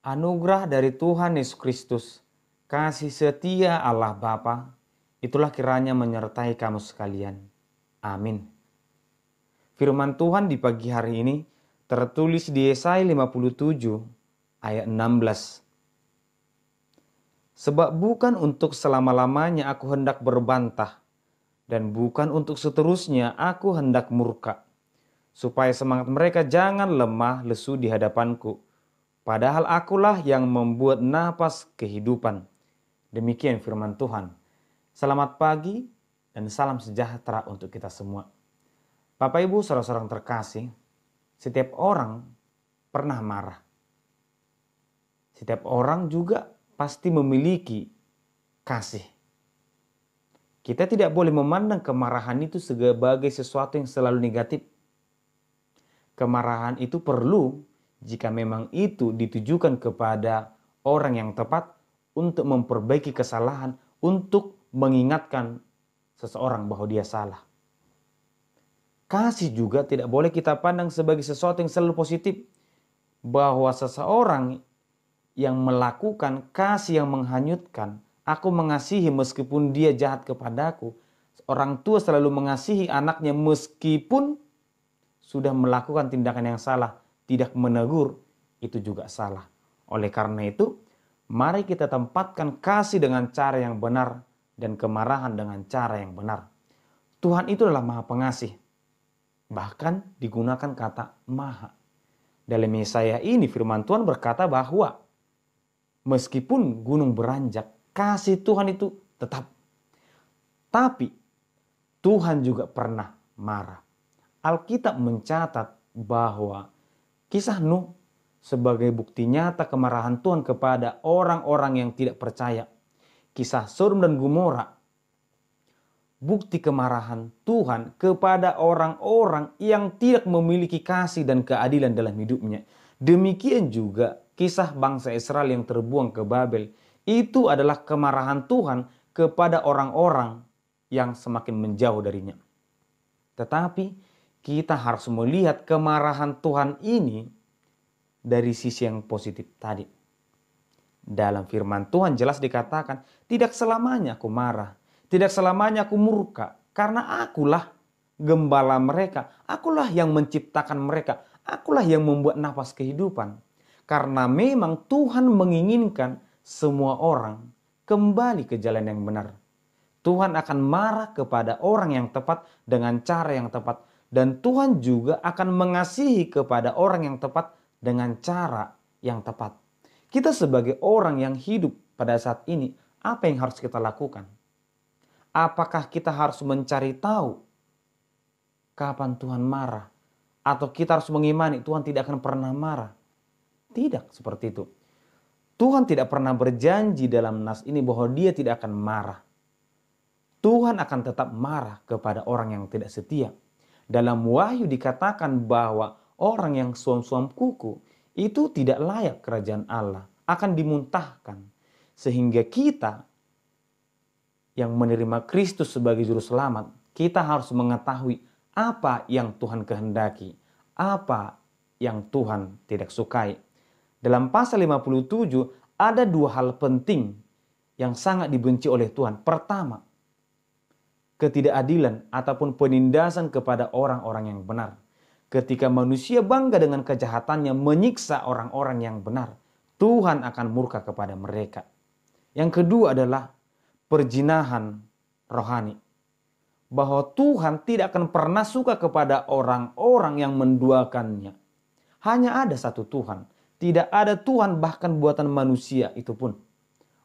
Anugerah dari Tuhan Yesus Kristus, kasih setia Allah Bapa, itulah kiranya menyertai kamu sekalian. Amin. Firman Tuhan di pagi hari ini tertulis di Yesaya 57 ayat 16. Sebab bukan untuk selama-lamanya aku hendak berbantah, dan bukan untuk seterusnya aku hendak murka, supaya semangat mereka jangan lemah lesu di hadapanku. Padahal akulah yang membuat napas kehidupan. Demikian firman Tuhan. Selamat pagi dan salam sejahtera untuk kita semua. Bapak Ibu saudara-saudara terkasih, setiap orang pernah marah. Setiap orang juga pasti memiliki kasih. Kita tidak boleh memandang kemarahan itu sebagai sesuatu yang selalu negatif. Kemarahan itu perlu jika memang itu ditujukan kepada orang yang tepat untuk memperbaiki kesalahan, untuk mengingatkan seseorang bahwa dia salah. Kasih juga tidak boleh kita pandang sebagai sesuatu yang selalu positif, bahwa seseorang yang melakukan kasih yang menghanyutkan, aku mengasihi meskipun dia jahat kepadaku. Orang tua selalu mengasihi anaknya meskipun sudah melakukan tindakan yang salah, tidak menegur, itu juga salah. Oleh karena itu, mari kita tempatkan kasih dengan cara yang benar dan kemarahan dengan cara yang benar. Tuhan itu adalah Maha Pengasih. Bahkan digunakan kata Maha. Dalam Yesaya ini firman Tuhan berkata bahwa meskipun gunung beranjak, kasih Tuhan itu tetap. Tapi Tuhan juga pernah marah. Alkitab mencatat bahwa kisah Nuh sebagai bukti nyata kemarahan Tuhan kepada orang-orang yang tidak percaya. Kisah Sodom dan Gomora, bukti kemarahan Tuhan kepada orang-orang yang tidak memiliki kasih dan keadilan dalam hidupnya. Demikian juga kisah bangsa Israel yang terbuang ke Babel. Itu adalah kemarahan Tuhan kepada orang-orang yang semakin menjauh darinya. Tetapi kita harus melihat kemarahan Tuhan ini dari sisi yang positif tadi. Dalam firman Tuhan jelas dikatakan, tidak selamanya aku marah, tidak selamanya aku murka, karena akulah gembala mereka, akulah yang menciptakan mereka, akulah yang membuat nafas kehidupan. Karena memang Tuhan menginginkan semua orang kembali ke jalan yang benar. Tuhan akan marah kepada orang yang tepat dengan cara yang tepat. Dan Tuhan juga akan mengasihi kepada orang yang tepat dengan cara yang tepat. Kita sebagai orang yang hidup pada saat ini, apa yang harus kita lakukan? Apakah kita harus mencari tahu kapan Tuhan marah? Atau kita harus mengimani Tuhan tidak akan pernah marah? Tidak seperti itu. Tuhan tidak pernah berjanji dalam nas ini bahwa dia tidak akan marah. Tuhan akan tetap marah kepada orang yang tidak setia. Dalam Wahyu dikatakan bahwa orang yang suam-suam kuku itu tidak layak kerajaan Allah, akan dimuntahkan. Sehingga kita yang menerima Kristus sebagai juru selamat, kita harus mengetahui apa yang Tuhan kehendaki, apa yang Tuhan tidak sukai. Dalam pasal 57 ada dua hal penting yang sangat dibenci oleh Tuhan. Pertama, ketidakadilan ataupun penindasan kepada orang-orang yang benar. Ketika manusia bangga dengan kejahatannya menyiksa orang-orang yang benar, Tuhan akan murka kepada mereka. Yang kedua adalah perzinahan rohani. Bahwa Tuhan tidak akan pernah suka kepada orang-orang yang menduakannya. Hanya ada satu Tuhan. Tidak ada Tuhan bahkan buatan manusia itu pun.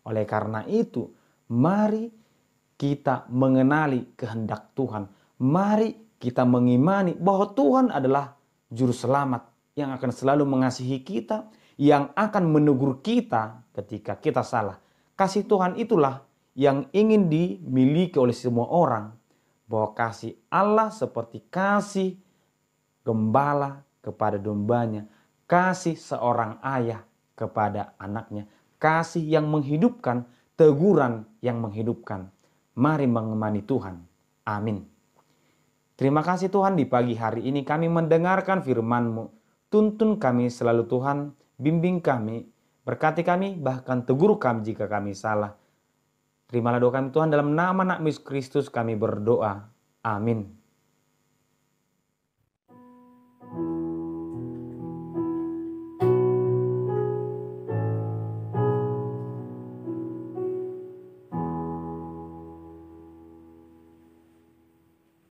Oleh karena itu, mari kita mengenali kehendak Tuhan. Mari kita mengimani bahwa Tuhan adalah juru selamat yang akan selalu mengasihi kita, yang akan menegur kita ketika kita salah. Kasih Tuhan itulah yang ingin dimiliki oleh semua orang. Bahwa kasih Allah seperti kasih gembala kepada dombanya, kasih seorang ayah kepada anaknya, kasih yang menghidupkan, teguran yang menghidupkan. Mari mengemani Tuhan. Amin. Terima kasih Tuhan, di pagi hari ini kami mendengarkan firman-Mu. Tuntun kami selalu Tuhan, bimbing kami, berkati kami, bahkan tegur kami jika kami salah. Terimalah doa kami Tuhan, dalam nama Anak Kristus kami berdoa. Amin.